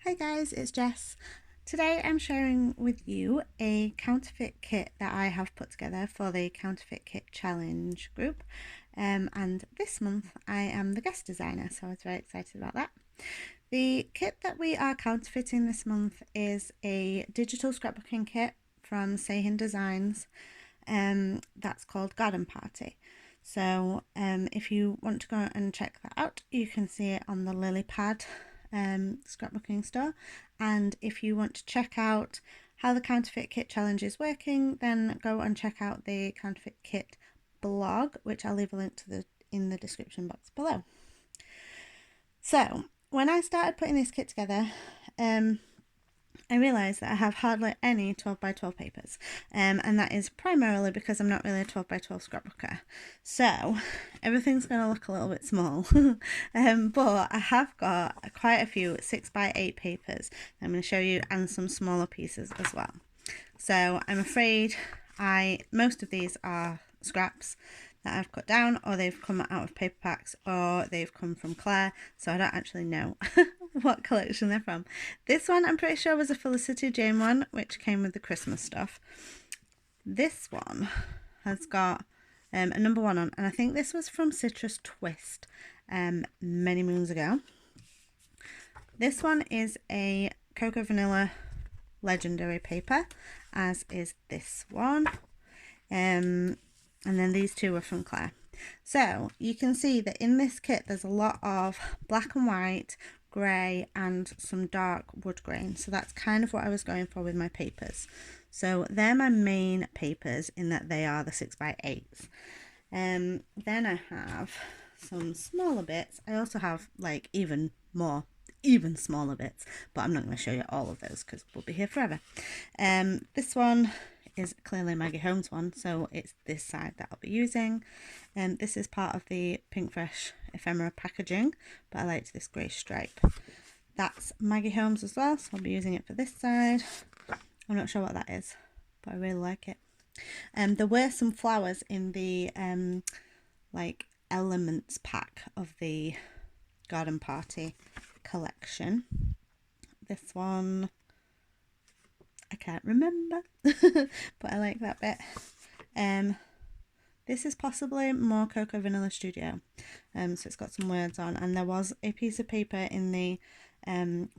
Hi guys, it's Jess. Today I'm sharing with you a counterfeit kit that I have put together for the Counterfeit Kit Challenge group. And this month I am the guest designer, so I was very excited about that. The kit that we are counterfeiting this month is a digital scrapbooking kit from Sahin Designs that's called Garden Party. So if you want to go and check that out, you can see it on the Lily Pad scrapbooking store. And if you want to check out how the Counterfeit Kit Challenge is working, then go and check out the Counterfeit Kit blog, which I'll leave a link to in the description box below. So when I started putting this kit together, I realised that I have hardly any 12 by 12 papers, and that is primarily because I'm not really a 12 by 12 scrapbooker, so everything's going to look a little bit small. But I have got quite a few 6 by 8 papers I'm going to show you, and some smaller pieces as well. So I'm afraid most of these are scraps that I've cut down, or they've come out of paper packs, or they've come from Claire, so I don't actually know what collection they're from. This one I'm pretty sure was a Felicity Jane one, which came with the Christmas stuff. This one has got a number 1 on, and I think this was from Citrus Twist many moons ago. This one is a Cocoa Vanilla Legendary paper, as is this one. And then these two are from Claire. So you can see that in this kit there's a lot of black and white, grey, and some dark wood grain. So that's kind of what I was going for with my papers. So they're my main papers, in that they are the 6 by 8s. Then I have some smaller bits. I also have like even smaller bits, but I'm not going to show you all of those because we'll be here forever. This one is clearly Maggie Holmes one, so it's this side that I'll be using. And this is part of the Pink Fresh ephemera packaging, but I liked this grey stripe. That's Maggie Holmes as well, so I'll be using it for this side. I'm not sure what that is, but I really like it. There were some flowers in the like elements pack of the Garden Party collection. This one I can't remember, but I like that bit. This is possibly more Cocoa Vanilla Studio, so it's got some words on, and there was a piece of paper in the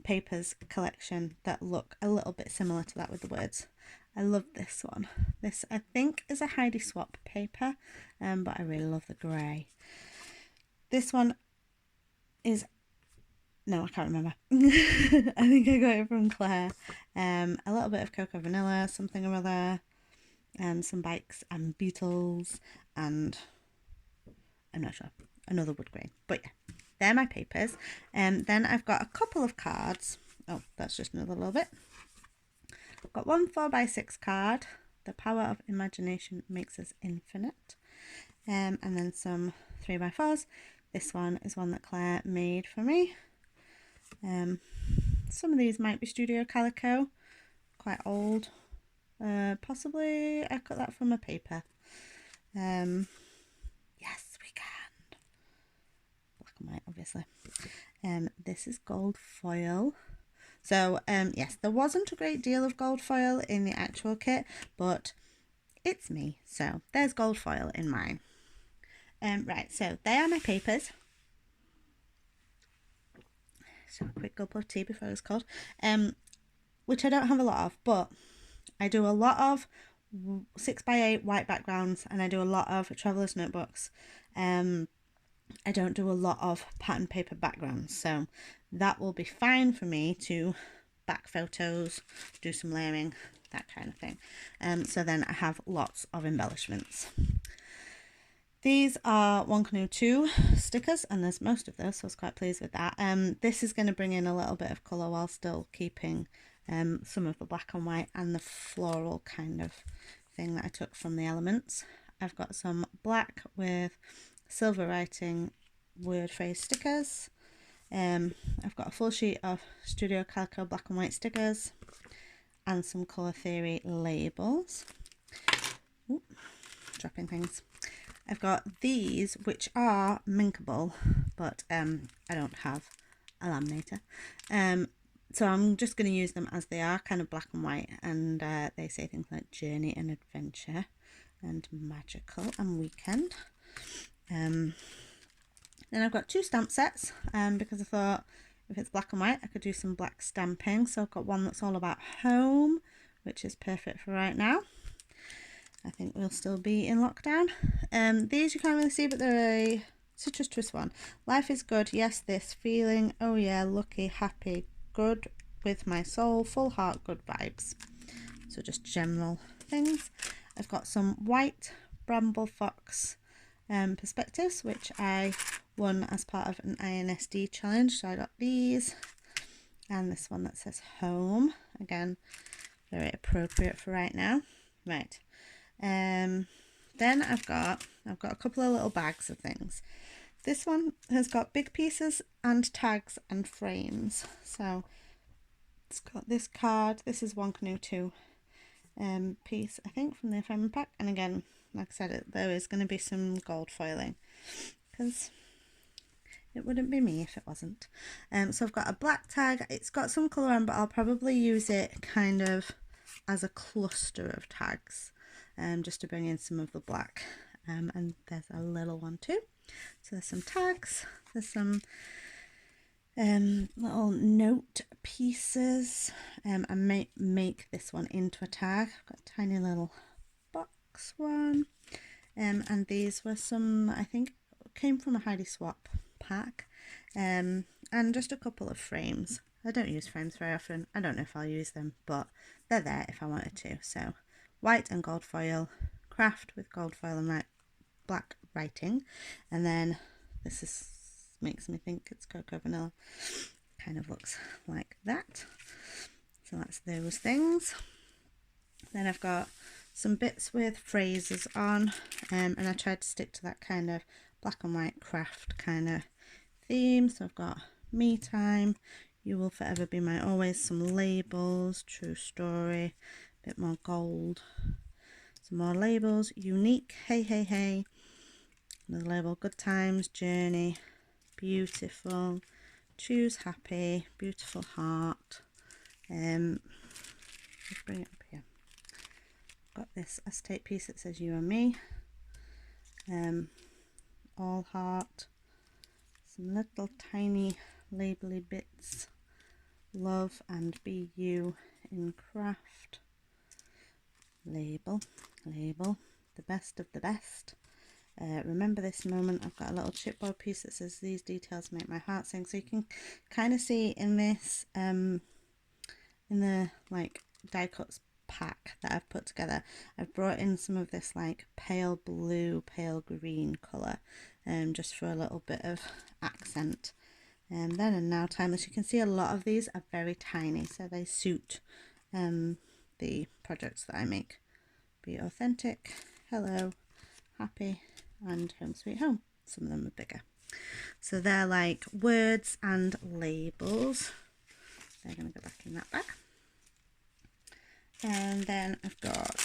papers collection that look a little bit similar to that with the words. I love this one. This I think is a Heidi Swap paper, but I really love the grey. This one is, no, I can't remember. I think I got it from Claire. A little bit of Cocoa Vanilla, something or other, and some bikes and beetles, and I'm not sure, another wood grain. But yeah, they're my papers. Then I've got a couple of cards. Oh, that's just another little bit. I've got one 4 by 6 card. The power of imagination makes us infinite. And then some 3 by 4s. This one is one that Claire made for me. Some of these might be Studio Calico, quite old. Possibly I cut that from a paper. Yes, we can. Black and white, obviously. This is gold foil. So yes, there wasn't a great deal of gold foil in the actual kit, but it's me, so there's gold foil in mine. Right, so they are my papers. So a quick gulp of tea before it's cold. Which I don't have a lot of, but I do a lot of 6 by 8 white backgrounds, and I do a lot of traveller's notebooks. I don't do a lot of pattern paper backgrounds, so that will be fine for me to back photos, do some layering, that kind of thing. So then I have lots of embellishments. These are One Canoe 2 stickers, and there's most of those, so I was quite pleased with that. This is going to bring in a little bit of colour while still keeping some of the black and white and the floral kind of thing that I took from the elements. I've got some black with silver writing word phrase stickers. I've got a full sheet of Studio Calico black and white stickers, and some Colour Theory labels. Ooh, dropping things. I've got these, which are minkable, but I don't have a laminator. So I'm just going to use them as they are, kind of black and white, and they say things like journey and adventure and magical and weekend. Then I've got 2 stamp sets because I thought if it's black and white I could do some black stamping. So I've got one that's all about home, which is perfect for right now. I think we'll still be in lockdown. These you can't really see, but they're a citrus twist one. Life is good, yes this, feeling, oh yeah, lucky, happy, good with my soul, full heart, good vibes. So just general things. I've got some white bramble fox perspectives, which I won as part of an INSD challenge. So I got these and this one that says home. Again, very appropriate for right now. Right. Then I've got a couple of little bags of things. This one has got big pieces and tags and frames. So it's got this card. This is One Canoe 2 piece, I think, from the ephemera pack. And again, like I said, there is going to be some gold foiling because it wouldn't be me if it wasn't. So I've got a black tag. It's got some colour on, but I'll probably use it kind of as a cluster of tags, just to bring in some of the black. And there's a little one too. So there's some tags. There's some little note pieces. I may make this one into a tag. I've got a tiny little box one. And these were some, I think, came from a Heidi Swap pack. And just a couple of frames. I don't use frames very often. I don't know if I'll use them, but they're there if I wanted to. So white and gold foil, craft with gold foil and black writing. And then this is makes me think it's cocoa vanilla. Kind of looks like that. So that's those things. Then I've got some bits with phrases on, and I tried to stick to that kind of black and white craft kind of theme. So I've got me time, you will forever be my always, some labels, true story, a bit more gold, some more labels, unique, hey hey hey, another label, good times, journey, beautiful, choose happy, beautiful heart. Let's bring it up here. Got this acetate piece that says you and me, all heart, some little tiny labely bits, love and be you in craft, label, the best of the best. Remember this moment. I've got a little chipboard piece that says these details make my heart sing. So you can kind of see in this, in the like die cuts pack that I've put together, I've brought in some of this like pale blue, pale green colour, just for a little bit of accent. And then and now timeless. You can see a lot of these are very tiny, so they suit the projects that I make. Be authentic, hello, happy, and home sweet home. Some of them are bigger. So they're like words and labels. They're going to go back in that bag. And then I've got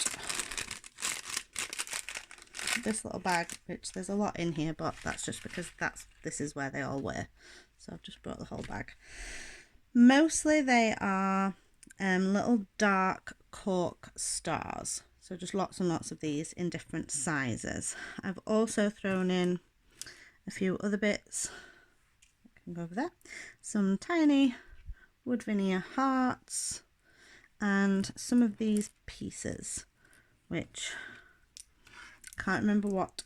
this little bag, which there's a lot in here, but that's just because this is where they all were. So I've just brought the whole bag. Mostly they are little dark cork stars. So just lots and lots of these in different sizes. I've also thrown in a few other bits. I can go over there. Some tiny wood veneer hearts and some of these pieces, which I can't remember what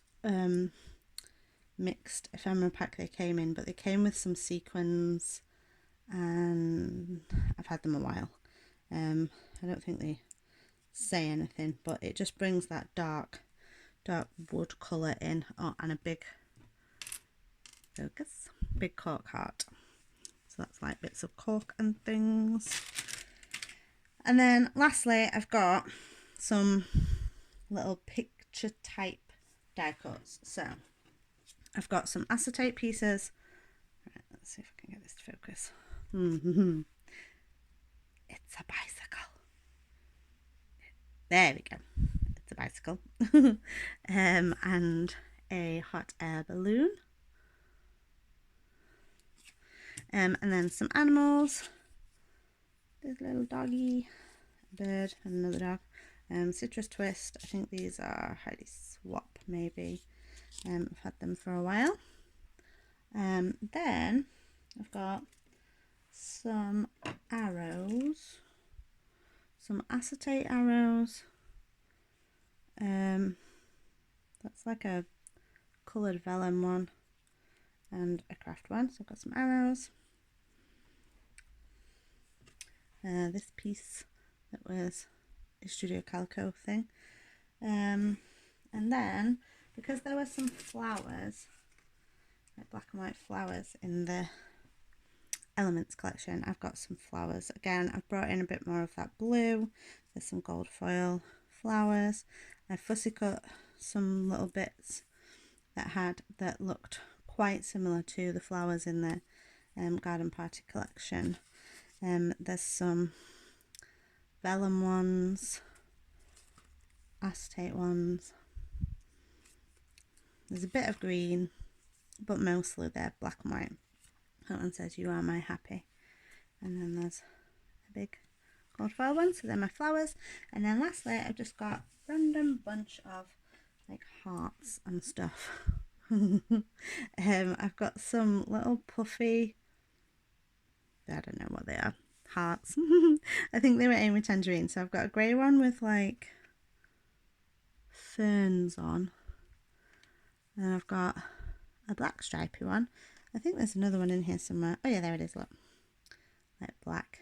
mixed ephemera pack they came in, but they came with some sequins and I've had them a while. I don't think they say anything, but it just brings that dark wood colour in. Oh, and a big cork heart. So that's like bits of cork and things. And then lastly, I've got some little picture type die cuts. So I've got some acetate pieces. Right, let's see if I can get this to focus. It's a bicycle. There we go. It's a bicycle. And a hot air balloon. And then some animals. There's a little doggy, a bird, and another dog. Citrus Twist. I think these are Heidi Swap, maybe. I've had them for a while. Then I've got some arrows, some acetate arrows. That's like a coloured vellum one and a craft one. So I've got some arrows. This piece that was a Studio Calico thing. And then, because there were some flowers, like black and white flowers in the Elements collection, I've got some flowers. Again, I've brought in a bit more of that blue. There's some gold foil flowers. I fussy cut some little bits that looked quite similar to the flowers in the Garden Party collection. There's some vellum ones, acetate ones. There's a bit of green, but mostly they're black and white. That one says, "You are my happy." And then there's a big gold foil one, so they're my flowers. And then lastly, I've just got a random bunch of like hearts and stuff. I've got some little puffy, I don't know what they are, hearts. I think they were Amy Tangerine. So I've got a grey one with like ferns on. And I've got a black stripy one. I think there's another one in here somewhere. Oh yeah, there it is, look. Like black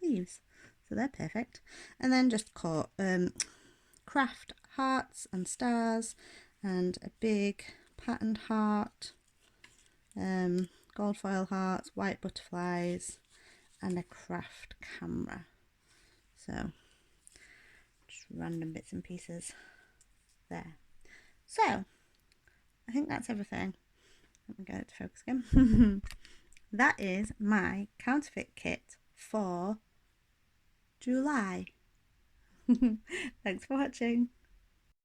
leaves. So they're perfect. And then just craft hearts and stars and a big patterned heart, gold foil hearts, white butterflies, and a craft camera. So just random bits and pieces there. So I think that's everything. Let me get it to focus again. That is my counterfeit kit for July. Thanks for watching.